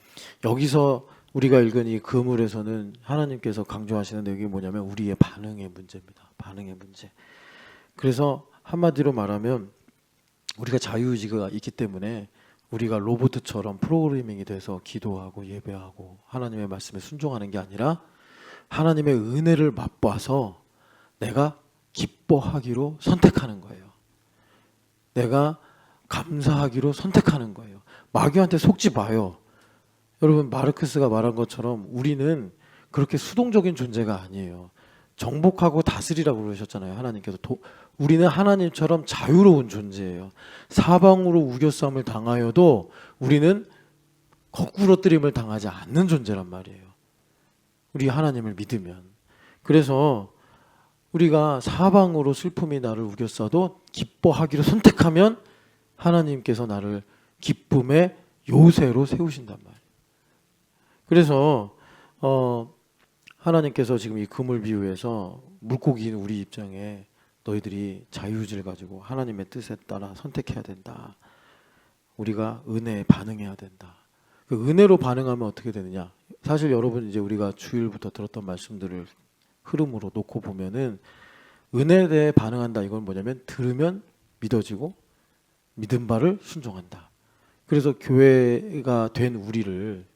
A: 여기서 우리가 읽은 이 그물에서는 하나님께서 강조하시는 내용이 뭐냐면 우리의 반응의 문제입니다. 반응의 문제. 그래서 한마디로 말하면 우리가 자유의지가 있기 때문에 우리가 로봇처럼 프로그래밍이 돼서 기도하고 예배하고 하나님의 말씀에 순종하는 게 아니라 하나님의 은혜를 맛봐서 내가 기뻐하기로 선택하는 거예요. 내가 감사하기로 선택하는 거예요. 마귀한테 속지 마요. 여러분, 마르크스가 말한 것처럼 우리는 그렇게 수동적인 존재가 아니에요. 정복하고 다스리라고 그러셨잖아요. 하나님께서. 우리는 하나님처럼 자유로운 존재예요. 사방으로 우겨싸움을 당하여도 우리는 거꾸로뜨림을 당하지 않는 존재란 말이에요. 우리 하나님을 믿으면. 그래서 우리가 사방으로 슬픔이 나를 우겨싸도 기뻐하기로 선택하면 하나님께서 나를 기쁨의 요새로 세우신단 말이에요. 그래서 하나님께서 지금 이 금을 비유해서 물고기인 우리 입장에 너희들이 자유의지를 가지고 하나님의 뜻에 따라 선택해야 된다. 우리가 은혜에 반응해야 된다. 그 은혜로 반응하면 어떻게 되느냐? 사실 여러분, 이제 우리가 주일부터 들었던 말씀들을 흐름으로 놓고 보면은 은혜에 대해 반응한다. 이건 뭐냐면 들으면 믿어지고 믿은 바를 순종한다. 그래서 교회가 된 우리를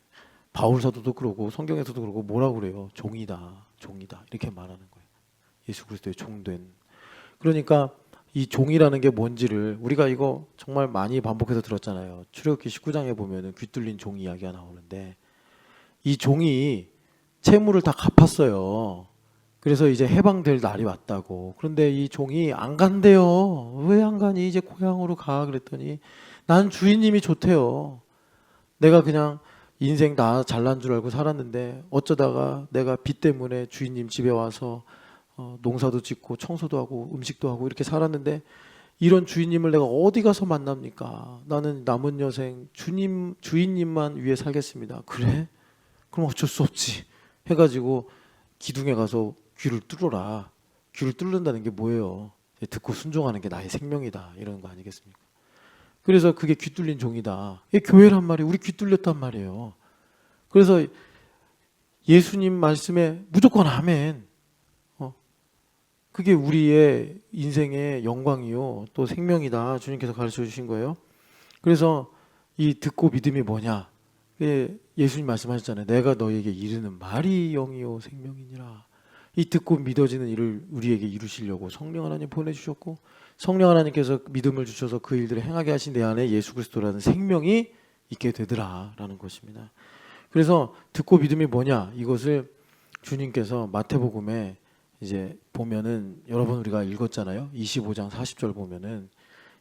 A: 바울 사도도 그러고 성경에서도 그러고 뭐라고 그래요? 종이다. 종이다. 이렇게 말하는 거예요. 예수 그리스도의 종된. 그러니까 이 종이라는 게 뭔지를 우리가 이거 정말 많이 반복해서 들었잖아요. 출애굽기 19장에 보면은 귀 뚫린 종 이야기가 나오는데 이 종이 채무를 다 갚았어요. 그래서 이제 해방될 날이 왔다고. 그런데 이 종이 안 간대요. 왜 안 가니? 이제 고향으로 가. 그랬더니 난 주인님이 좋대요. 내가 그냥 인생 다 잘난 줄 알고 살았는데 어쩌다가 내가 빚 때문에 주인님 집에 와서 농사도 짓고 청소도 하고 음식도 하고 이렇게 살았는데 이런 주인님을 내가 어디 가서 만납니까? 나는 남은 여생 주인님만 위해 살겠습니다. 그래? 그럼 어쩔 수 없지 해가지고 기둥에 가서 귀를 뚫어라. 귀를 뚫는다는 게 뭐예요? 듣고 순종하는 게 나의 생명이다. 이런 거 아니겠습니까? 그래서 그게 귀 뚫린 종이다. 이게 교회란 말이에요. 우리 귀 뚫렸단 말이에요. 그래서 예수님 말씀에 무조건 아멘. 그게 우리의 인생의 영광이요. 또 생명이다. 주님께서 가르쳐 주신 거예요. 그래서 이 듣고 믿음이 뭐냐? 예수님 말씀하셨잖아요. 내가 너에게 이르는 말이 영이요 생명이니라. 이 듣고 믿어지는 일을 우리에게 이루시려고 성령 하나님 보내주셨고 성령 하나님께서 믿음을 주셔서 그 일들을 행하게 하신 내 안에 예수 그리스도라는 생명이 있게 되더라라는 것입니다. 그래서 듣고 믿음이 뭐냐? 이것을 주님께서 마태복음에 이제 보면은 여러분 우리가 읽었잖아요. 25장 40절 보면은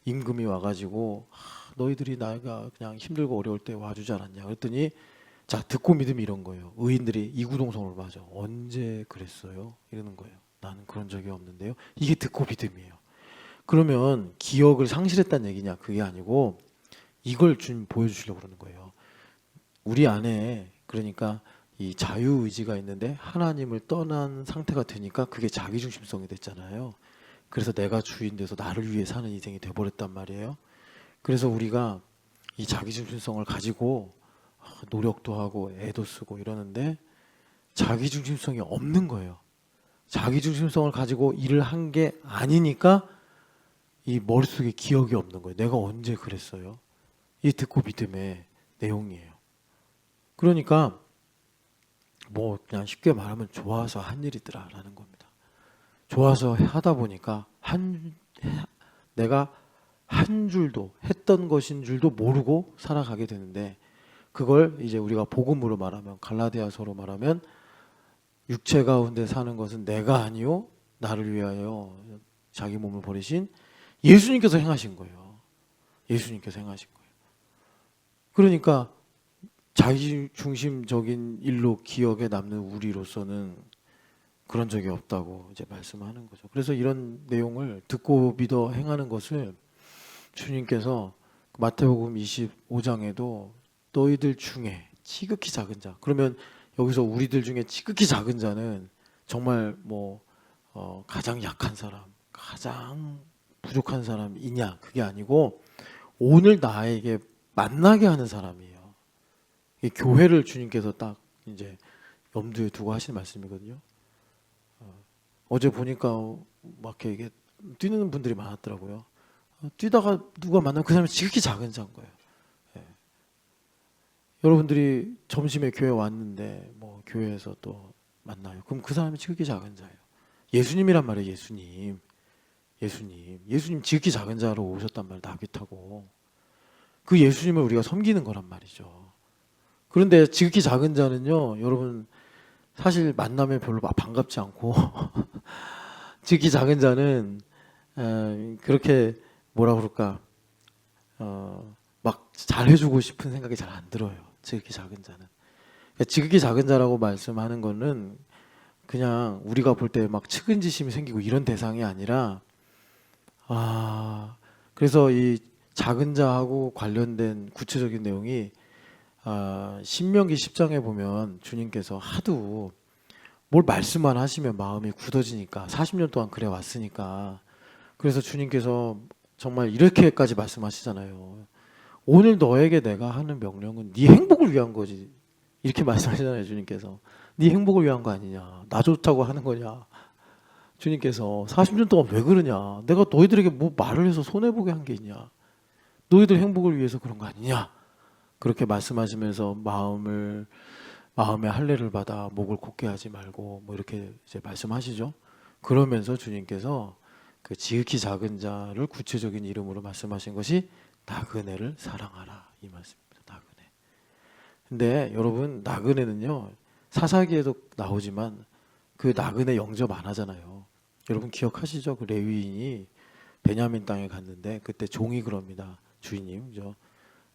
A: 임금이 와가지고 너희들이 나가 그냥 힘들고 어려울 때 와주지 않았냐 그랬더니 자 듣고 믿음이 이런 거예요. 의인들이 이구동성으로 맞아. 언제 그랬어요? 이러는 거예요. 나는 그런 적이 없는데요. 이게 듣고 믿음이에요. 그러면 기억을 상실했다는 얘기냐? 그게 아니고 이걸 주님 보여주시려고 그러는 거예요. 우리 안에 그러니까 이 자유의지가 있는데 하나님을 떠난 상태가 되니까 그게 자기중심성이 됐잖아요. 그래서 내가 주인 돼서 나를 위해 사는 인생이 돼버렸단 말이에요. 그래서 우리가 이 자기중심성을 가지고 노력도 하고 애도 쓰고 이러는데 자기중심성이 없는 거예요. 자기중심성을 가지고 일을 한 게 아니니까 이 머릿속에 기억이 없는 거예요. 내가 언제 그랬어요? 이 듣고 믿음의 내용이에요. 그러니까 뭐 그냥 쉽게 말하면 좋아서 한 일이더라라는 겁니다. 좋아서 하다 보니까 내가 한 줄도 했던 것인 줄도 모르고 살아가게 되는데 그걸 이제 우리가 복음으로 말하면 갈라디아서로 말하면 육체 가운데 사는 것은 내가 아니요 나를 위하여 자기 몸을 버리신 예수님께서 행하신 거예요. 예수님께서 행하신 거예요. 그러니까 자기중심적인 일로 기억에 남는 우리로서는 그런 적이 없다고 이제 말씀하는 거죠. 그래서 이런 내용을 듣고 믿어 행하는 것을 주님께서 마태복음 25장에도 너희들 중에 지극히 작은 자. 그러면 여기서 우리들 중에 지극히 작은 자는 정말 가장 약한 사람, 가장 부족한 사람이냐? 그게 아니고 오늘 나에게 만나게 하는 사람이에요. 이 교회를 주님께서 딱 이제 염두에 두고 하시는 말씀이거든요. 어제 보니까 막 이게 뛰는 분들이 많았더라고요. 뛰다가 누가 만나면 그 사람이 지극히 작은 자인 거예요. 예. 여러분들이 점심에 교회 왔는데 교회에서 또 만나요. 그럼 그 사람이 지극히 작은 자예요. 예수님이란 말이에요. 예수님 지극히 작은 자로 오셨단 말이에요. 나귀 타고. 그 예수님을 우리가 섬기는 거란 말이죠. 그런데 지극히 작은 자는요, 여러분 사실 만나면 별로 반갑지 않고 지극히 작은 자는 그렇게 뭐라 그럴까 막 잘해주고 싶은 생각이 잘 안 들어요. 지극히 작은 자는. 그러니까 지극히 작은 자라고 말씀하는 거는 그냥 우리가 볼 때 막 측은지심이 생기고 이런 대상이 아니라 그래서 이 작은 자하고 관련된 구체적인 내용이 신명기 10장에 보면 주님께서 하도 뭘 말씀만 하시면 마음이 굳어지니까 40년 동안 그래 왔으니까 그래서 주님께서 정말 이렇게까지 말씀하시잖아요. 오늘 너에게 내가 하는 명령은 네 행복을 위한 거지. 이렇게 말씀하시잖아요, 주님께서. 네 행복을 위한 거 아니냐. 나 좋다고 하는 거냐. 주님께서 40년 동안 왜 그러냐. 내가 너희들에게 뭐 말을 해서 손해보게 한 게 있냐. 너희들 행복을 위해서 그런 거 아니냐. 그렇게 말씀하시면서 마음의 할례를 받아 목을 곧게 하지 말고 뭐 이렇게 이제 말씀하시죠. 그러면서 주님께서 그 지극히 작은 자를 구체적인 이름으로 말씀하신 것이 나그네를 사랑하라 이 말씀입니다. 나그네. 근데 여러분 나그네는요 사사기에도 나오지만 그 나그네 영접 안 하잖아요. 여러분 기억하시죠? 그 레위인이 베냐민 땅에 갔는데 그때 종이 그럽니다. 주인님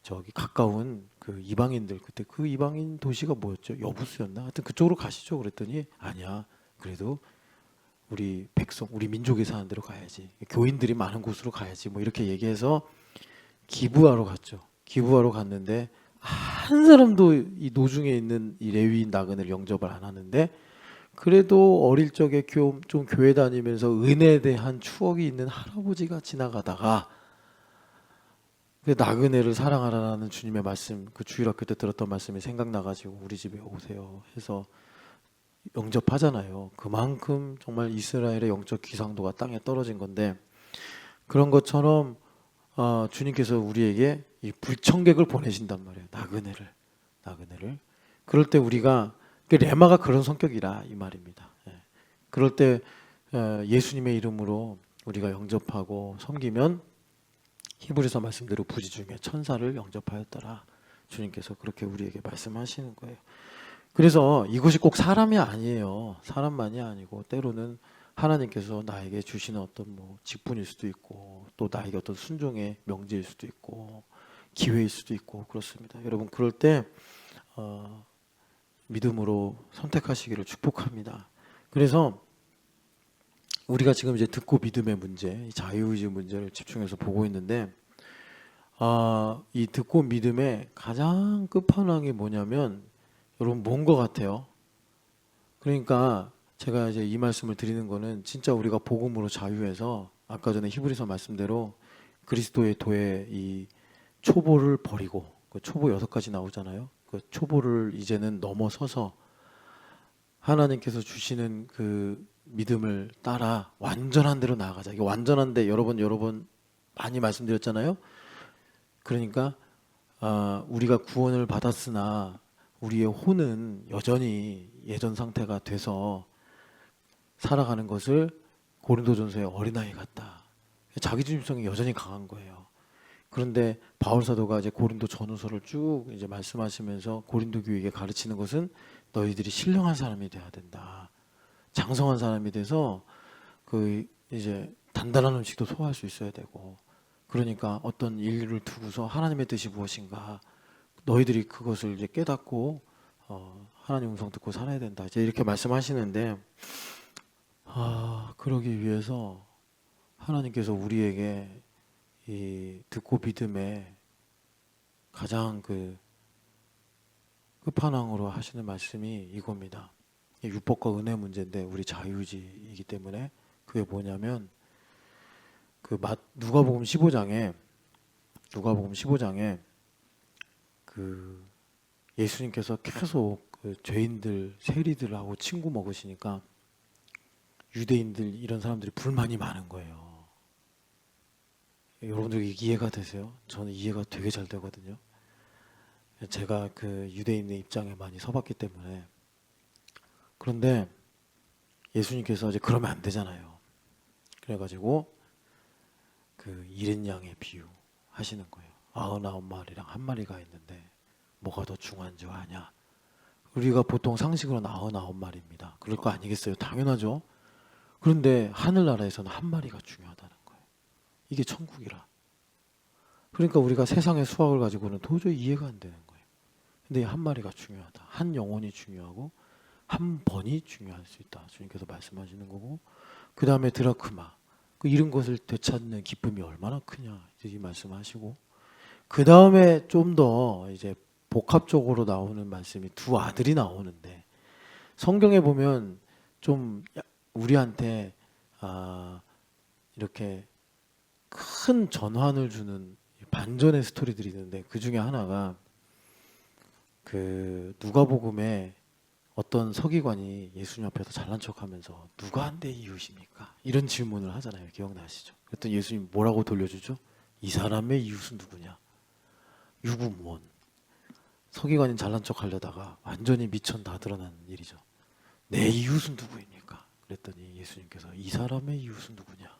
A: 저기 가까운 그 이방인들 그때 그 이방인 도시가 뭐였죠? 여부수였나? 하여튼 그쪽으로 가시죠. 그랬더니 아니야. 그래도 우리 백성, 우리 민족이 사는 데로 가야지. 교인들이 많은 곳으로 가야지. 뭐 이렇게 얘기해서 기부하러 갔죠. 기부하러 갔는데 한 사람도 이 노중에 있는 이 레위인 나그네를 영접을 안 하는데 그래도 어릴 적에 좀 교회 다니면서 은혜에 대한 추억이 있는 할아버지가 지나가다가 그 나그네를 사랑하라는 주님의 말씀, 그 주일학교 때 들었던 말씀이 생각나가지고 우리 집에 오세요 해서 영접하잖아요. 그만큼 정말 이스라엘의 영적 기상도가 땅에 떨어진 건데 그런 것처럼 주님께서 우리에게 이 불청객을 보내신단 말이에요. 나그네를. 그럴 때 우리가 레마가 그런 성격이라 이 말입니다. 그럴 때 예수님의 이름으로 우리가 영접하고 섬기면 히브리서 말씀대로 부지 중에 천사를 영접하였더라. 주님께서 그렇게 우리에게 말씀하시는 거예요. 그래서 이것이 꼭 사람이 아니에요. 사람만이 아니고 때로는 하나님께서 나에게 주시는 어떤 뭐 직분일 수도 있고 또 나에게 어떤 순종의 명제일 수도 있고 기회일 수도 있고 그렇습니다. 여러분 그럴 때 믿음으로 선택하시기를 축복합니다. 그래서 우리가 지금 이제 듣고 믿음의 문제, 자유의지 문제를 집중해서 보고 있는데 이 듣고 믿음의 가장 끝판왕이 뭐냐면 여러분 뭔 것 같아요? 그러니까 제가 이제 이 말씀을 드리는 거는 진짜 우리가 복음으로 자유해서 아까 전에 히브리서 말씀대로 그리스도의 도의 이 초보를 버리고 그 초보 6가지 나오잖아요. 그 초보를 이제는 넘어서서 하나님께서 주시는 그 믿음을 따라 완전한 대로 나아가자. 이게 완전한데 여러분 많이 말씀드렸잖아요. 그러니까 우리가 구원을 받았으나 우리의 혼은 여전히 예전 상태가 돼서 살아가는 것을 고린도전서의 어린아이 같다. 자기중심성이 여전히 강한 거예요. 그런데 바울 사도가 이제 고린도 전후서를 쭉 이제 말씀하시면서 고린도 교회에게 가르치는 것은 너희들이 신령한 사람이 돼야 된다. 장성한 사람이 돼서 그 이제 단단한 음식도 소화할 수 있어야 되고 그러니까 어떤 인류를 두고서 하나님의 뜻이 무엇인가 너희들이 그것을 이제 깨닫고 하나님 음성 듣고 살아야 된다. 이제 이렇게 말씀하시는데 그러기 위해서 하나님께서 우리에게 이 듣고 믿음의 가장 그 끝판왕으로 하시는 말씀이 이겁니다. 율법과 은혜 문제인데 우리 자유의지이기 때문에 그게 뭐냐면 그 누가복음 15장에 그 예수님께서 계속 그 죄인들 세리들하고 친구 먹으시니까 유대인들 이런 사람들이 불만이 많은 거예요. 여러분들 이해가 되세요? 저는 이해가 되게 잘 되거든요. 제가 그 유대인의 입장에 많이 서봤기 때문에. 그런데 예수님께서 이제 그러면 안 되잖아요. 그래가지고 그 잃은 양의 비유 하시는 거예요. 99마리랑 한 마리가 있는데 뭐가 더 중요한 줄 아냐? 우리가 보통 상식으로는 99마리입니다. 그럴 거 아니겠어요? 당연하죠. 그런데 하늘나라에서는 한 마리가 중요하다는 거예요. 이게 천국이라. 그러니까 우리가 세상의 수학을 가지고는 도저히 이해가 안 되는 거예요. 근데 이 한 마리가 중요하다. 한 영혼이 중요하고 한 번이 중요할 수 있다. 주님께서 말씀하시는 거고, 그 다음에 드라크마, 그 잃은 것을 되찾는 기쁨이 얼마나 크냐 이 말씀하시고, 그 다음에 좀 더 이제 복합적으로 나오는 말씀이 두 아들이 나오는데, 성경에 보면 좀 우리한테 이렇게 큰 전환을 주는 반전의 스토리들이 있는데, 그 중에 하나가 그 누가복음에 어떤 서기관이 예수님 앞에서 잘난 척하면서 누가 내 이웃입니까? 이런 질문을 하잖아요. 기억나시죠? 그랬더니 예수님 뭐라고 돌려주죠? 이 사람의 이웃은 누구냐? 유구무원. 서기관인 잘난 척하려다가 완전히 미천 다 드러난 일이죠. 내 이웃은 누구입니까? 그랬더니 예수님께서 이 사람의 이웃은 누구냐?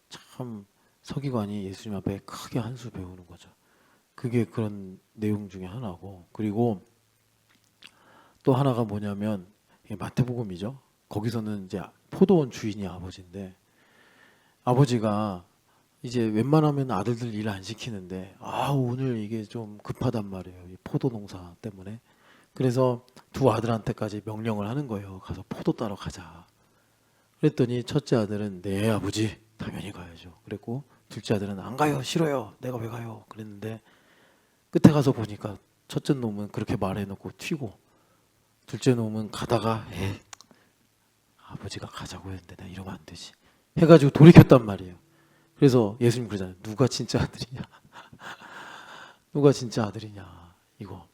A: 참 서기관이 예수님 앞에 크게 한 수 배우는 거죠. 그게 그런 내용 중에 하나고, 그리고 또 하나가 뭐냐면 마태복음이죠. 거기서는 이제 포도원 주인이 아버지인데, 아버지가 이제 웬만하면 아들들 일 안 시키는데 오늘 이게 좀 급하단 말이에요. 이 포도 농사 때문에. 그래서 두 아들한테까지 명령을 하는 거예요. 가서 포도 따러 가자. 그랬더니 첫째 아들은 네 아버지 당연히 가야죠. 그랬고 둘째 아들은 안 가요. 싫어요. 내가 왜 가요. 그랬는데 끝에 가서 보니까 첫째 놈은 그렇게 말해놓고 튀고, 둘째 놈은 가다가 아버지가 가자고 했는데 나 이러면 안 되지 해가지고 돌이켰단 말이에요. 그래서 예수님 그러잖아요. 누가 진짜 아들이냐? 누가 진짜 아들이냐? 이거.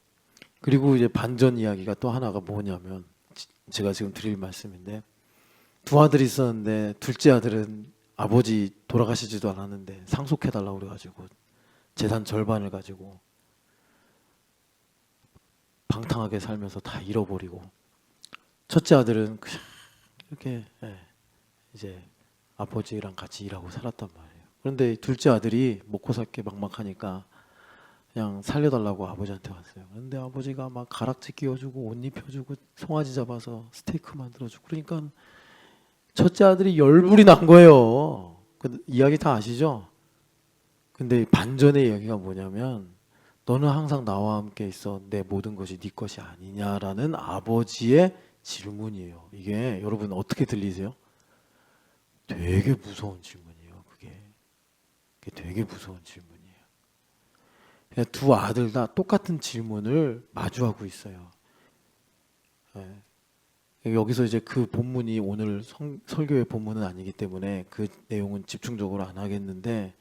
A: 그리고 이제 반전 이야기가 또 하나가 뭐냐면, 제가 지금 드릴 말씀인데, 두 아들이 있었는데 둘째 아들은 아버지 돌아가시지도 않았는데 상속해달라고 그래가지고 재산 절반을 가지고 방탕하게 살면서 다 잃어버리고, 첫째 아들은 그냥 이렇게 이제 아버지랑 같이 일하고 살았단 말이에요. 그런데 둘째 아들이 먹고 살 게 막막하니까 그냥 살려달라고 아버지한테 왔어요. 그런데 아버지가 막 가락지 끼워주고 옷 입혀주고 송아지 잡아서 스테이크 만들어주고, 그러니까 첫째 아들이 열불이 난 거예요. 그 이야기 다 아시죠? 근데 반전의 이야기가 뭐냐면, 너는 항상 나와 함께 있어. 내 모든 것이 네 것이 아니냐라는 아버지의 질문이에요. 이게 여러분 어떻게 들리세요? 되게 무서운 질문이에요. 그게 되게 무서운 질문이에요. 그냥 두 아들 다 똑같은 질문을 마주하고 있어요. 여기서 이제 그 본문이 오늘 설교의 본문은 아니기 때문에 그 내용은 집중적으로 안 하겠는데,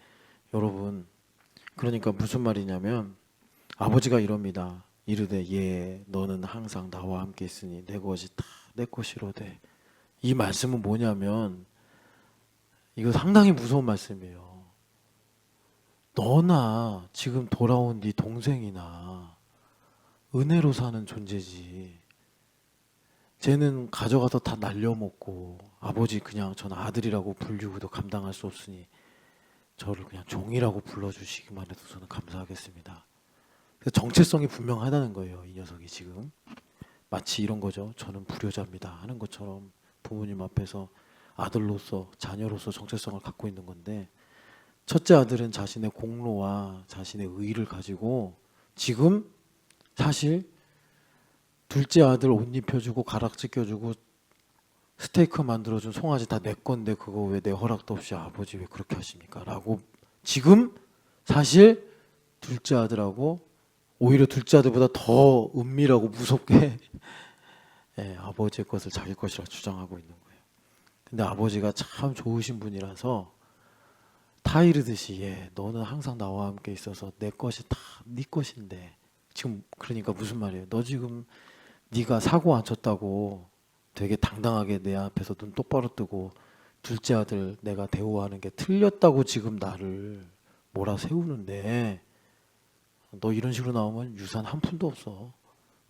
A: 여러분 그러니까 무슨 말이냐면, 아버지가 이럽니다. 이르되 너는 항상 나와 함께 있으니 내 것이 다 내 것이로되. 이 말씀은 뭐냐면, 이거 상당히 무서운 말씀이에요. 너나 지금 돌아온 네 동생이나 은혜로 사는 존재지. 쟤는 가져가서 다 날려먹고, 아버지 그냥 전 아들이라고 불리고도 감당할 수 없으니 저를 그냥 종이라고 불러주시기만 해도 저는 감사하겠습니다. 정체성이 분명하다는 거예요. 이 녀석이 지금 마치 이런 거죠. 저는 불효자입니다 하는 것처럼 부모님 앞에서 아들로서 자녀로서 정체성을 갖고 있는 건데, 첫째 아들은 자신의 공로와 자신의 의의를 가지고 지금 사실 둘째 아들 옷 입혀주고 가락지 껴주고 스테이크 만들어준 송아지 다 내 건데 그거 왜 내 허락도 없이 아버지 왜 그렇게 하십니까? 라고 지금 사실 둘째 아들하고 오히려 둘째 아들보다 더 은밀하고 무섭게 아버지의 것을 자기 것이라 주장하고 있는 거예요. 근데 아버지가 참 좋으신 분이라서 다 이르듯이 너는 항상 나와 함께 있어서 내 것이 다 네 것인데, 지금 그러니까 무슨 말이에요? 너 지금 네가 사고 안 쳤다고 되게 당당하게 내 앞에서 눈 똑바로 뜨고 둘째 아들 내가 대우하는 게 틀렸다고 지금 나를 몰아세우는데, 너 이런 식으로 나오면 유산 한 푼도 없어.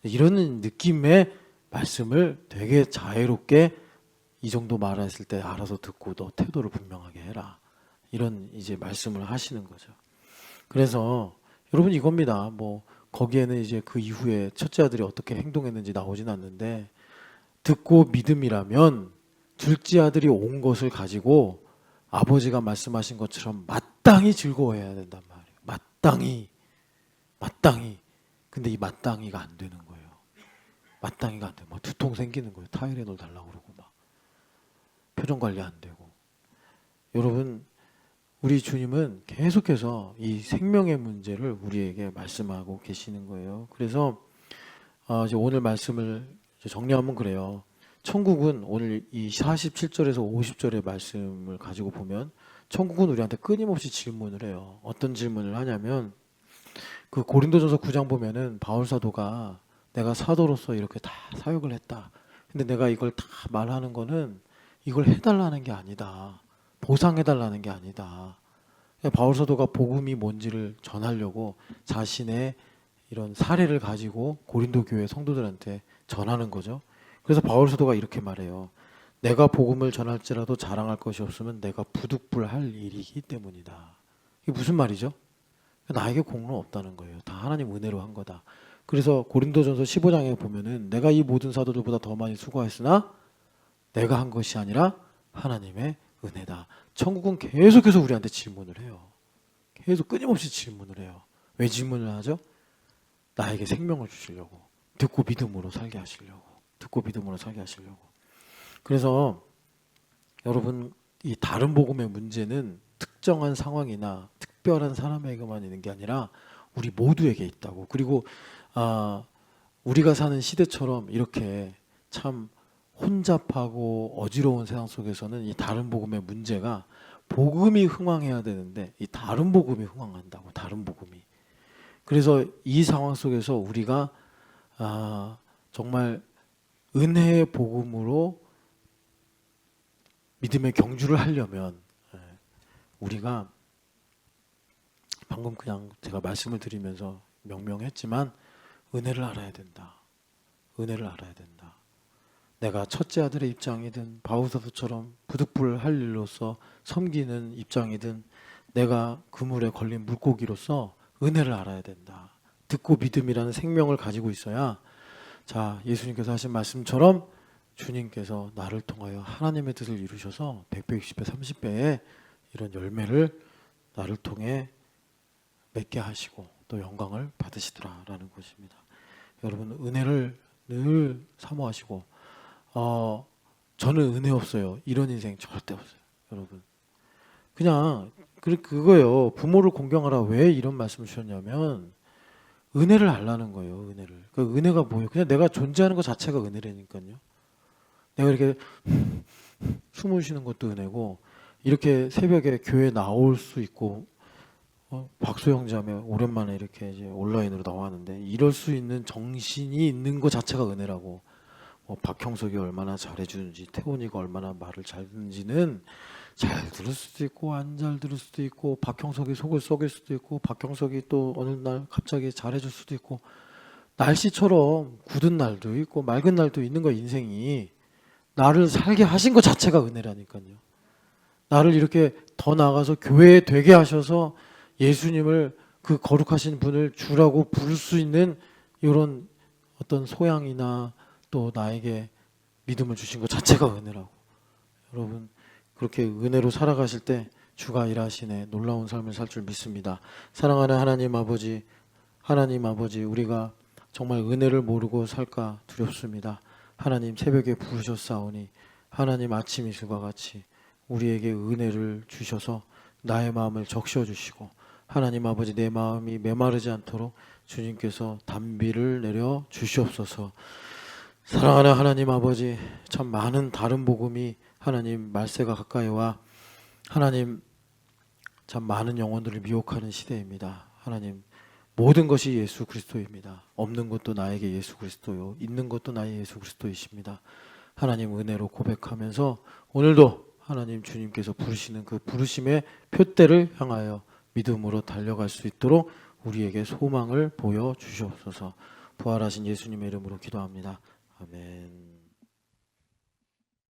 A: 이런 느낌의 말씀을 되게 자애롭게 이 정도 말했을 때 알아서 듣고 너 태도를 분명하게 해라. 이런 이제 말씀을 하시는 거죠. 그래서 여러분 이겁니다. 뭐 거기에는 이제 그 이후에 첫째 아들이 어떻게 행동했는지 나오진 않는데, 듣고 믿음이라면 둘째 아들이 온 것을 가지고 아버지가 말씀하신 것처럼 마땅히 즐거워해야 된단 말이에요. 마땅히. 근데 이 마땅히가 안 되는 거예요. 마땅히가 안 돼. 막 두통 생기는 거예요. 타이레놀 달라고 그러고 막 표정 관리 안 되고. 여러분, 우리 주님은 계속해서 이 생명의 문제를 우리에게 말씀하고 계시는 거예요. 그래서 이제 오늘 말씀을 이제 정리하면 그래요. 천국은 오늘 이 47절에서 50절의 말씀을 가지고 보면 천국은 우리한테 끊임없이 질문을 해요. 어떤 질문을 하냐면, 그 고린도전서 9장 보면은 바울 사도가 내가 사도로서 이렇게 다 사역을 했다. 근데 내가 이걸 다 말하는 거는 이걸 해달라는 게 아니다. 보상해달라는 게 아니다. 바울 사도가 복음이 뭔지를 전하려고 자신의 이런 사례를 가지고 고린도 교회 성도들한테 전하는 거죠. 그래서 바울 사도가 이렇게 말해요. 내가 복음을 전할지라도 자랑할 것이 없으면 내가 부득불할 일이기 때문이다. 이게 무슨 말이죠? 나에게 공로는 없다는 거예요. 다 하나님 은혜로 한 거다. 그래서 고린도전서 15장에 보면은 내가 이 모든 사도들보다 더 많이 수고했으나 내가 한 것이 아니라 하나님의 은혜다. 천국은 계속해서 우리한테 질문을 해요. 계속 끊임없이 질문을 해요. 왜 질문을 하죠? 나에게 생명을 주시려고. 듣고 믿음으로 살게 하시려고. 그래서 여러분, 이 다른 복음의 문제는 특정한 상황이나 특별한 사람에게만 있는 게 아니라 우리 모두에게 있다고. 그리고 우리가 사는 시대처럼 이렇게 참 혼잡하고 어지러운 세상 속에서는 이 다른 복음의 문제가, 복음이 흥왕해야 되는데 이 다른 복음이 흥왕한다고. 다른 복음이. 그래서 이 상황 속에서 우리가 정말 은혜의 복음으로 믿음의 경주를 하려면 우리가 방금 그냥 제가 말씀을 드리면서 명명했지만 은혜를 알아야 된다. 내가 첫째 아들의 입장이든 바울사도처럼 부득불할 일로서 섬기는 입장이든 내가 그물에 걸린 물고기로서 은혜를 알아야 된다. 듣고 믿음이라는 생명을 가지고 있어야, 자, 예수님께서 하신 말씀처럼 주님께서 나를 통하여 하나님의 뜻을 이루셔서 100배, 60배, 30배의 이런 열매를 나를 통해 맺게 하시고 또 영광을 받으시더라라는 것입니다. 여러분, 은혜를 늘 사모하시고, 저는 은혜 없어요, 이런 인생 절대 없어요. 여러분, 그냥 그거예요. 부모를 공경하라. 왜 이런 말씀을 주셨냐면 은혜를 알라는 거예요. 은혜를. 그 은혜가 뭐예요? 그냥 내가 존재하는 것 자체가 은혜라니까요. 내가 이렇게 숨을 쉬는 것도 은혜고, 이렇게 새벽에 교회 나올 수 있고, 박소영 자매 오랜만에 이렇게 이제 온라인으로 나왔는데 이럴 수 있는 정신이 있는 것 자체가 은혜라고. 박형석이 얼마나 잘해주는지, 태훈이가 얼마나 말을 잘 듣는지는 잘 들을 수도 있고 안 잘 들을 수도 있고, 박형석이 속을 썩일 수도 있고, 박형석이 또 어느 날 갑자기 잘해줄 수도 있고, 날씨처럼 굳은 날도 있고 맑은 날도 있는 거. 인생이 나를 살게 하신 것 자체가 은혜라니까요. 나를 이렇게 더 나아가서 교회에 되게 하셔서 예수님을, 그 거룩하신 분을 주라고 부를 수 있는 이런 어떤 소양이나 또 나에게 믿음을 주신 것 자체가 은혜라고. 여러분, 그렇게 은혜로 살아가실 때 주가 일하시네 놀라운 삶을 살 줄 믿습니다. 사랑하는 하나님 아버지, 우리가 정말 은혜를 모르고 살까 두렵습니다. 하나님, 새벽에 부르셨사오니 하나님 아침 이슬과 같이 우리에게 은혜를 주셔서 나의 마음을 적셔 주시고, 하나님 아버지, 내 마음이 메마르지 않도록 주님께서 단비를 내려 주시옵소서. 사랑하는 하나님 아버지, 참 많은 다른 복음이 하나님 말세가 가까이 와 하나님 참 많은 영혼들을 미혹하는 시대입니다. 하나님, 모든 것이 예수 그리스도입니다. 없는 것도 나에게 예수 그리스도요, 있는 것도 나의 예수 그리스도이십니다. 하나님, 은혜로 고백하면서 오늘도 하나님 주님께서 부르시는 그 부르심의 표대를 향하여 믿음으로 달려갈 수 있도록 우리에게 소망을 보여주시옵소서. 부활하신 예수님의 이름으로 기도합니다. 아멘.